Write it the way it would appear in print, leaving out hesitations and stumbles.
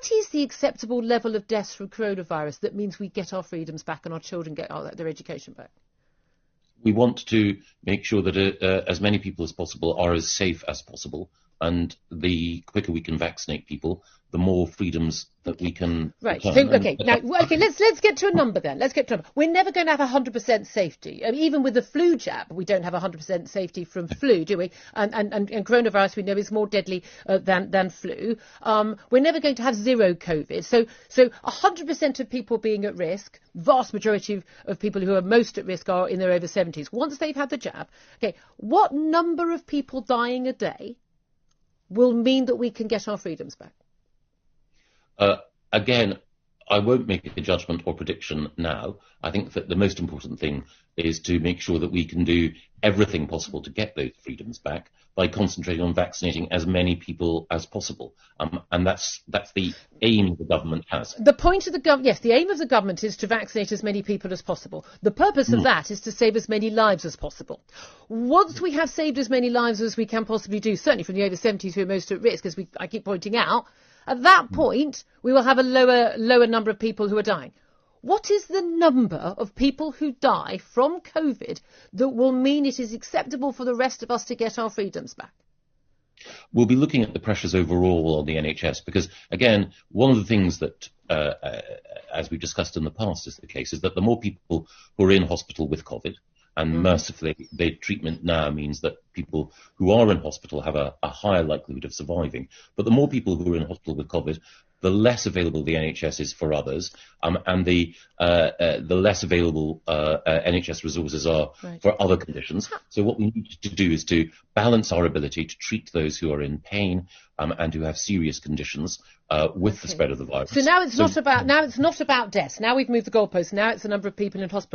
what is the acceptable level of deaths from coronavirus that means we get our freedoms back and our children get their education back? We want to make sure that as many people as possible are as safe as possible. And the quicker we can vaccinate people, the more freedoms that we can. Right. So, let's get to a number then. Let's get to a number. We're never going to have 100% safety. I mean, even with the flu jab, we don't have 100% safety from flu, do we? And coronavirus, we know, is more deadly than flu. We're never going to have zero COVID. So 100% of people being at risk, vast majority of people who are most at risk are in their over 70s. Once they've had the jab, okay, what number of people dying a day will mean that we can get our freedoms back? Again, I won't make a judgment or prediction now. I think that the most important thing is to make sure that we can do everything possible to get those freedoms back by concentrating on vaccinating as many people as possible. And that's the aim the government has. The point of the government, yes, the aim of the government is to vaccinate as many people as possible. The purpose of that is to save as many lives as possible. Once we have saved as many lives as we can possibly do, certainly from the over 70s who are most at risk, as I keep pointing out, at that point, we will have a lower number of people who are dying. What is the number of people who die from COVID that will mean it is acceptable for the rest of us to get our freedoms back? We'll be looking at the pressures overall on the NHS because, again, one of the things that, as we've discussed in the past is the case, is that the more people who are in hospital with COVID, and mercifully, the treatment now means that people who are in hospital have a higher likelihood of surviving. But the more people who are in hospital with COVID, the less available the NHS is for others, and the less available NHS resources are for other conditions. So what we need to do is to balance our ability to treat those who are in pain and who have serious conditions with the spread of the virus. So now it's not about deaths. Now we've moved the goalposts. Now it's the number of people in hospital.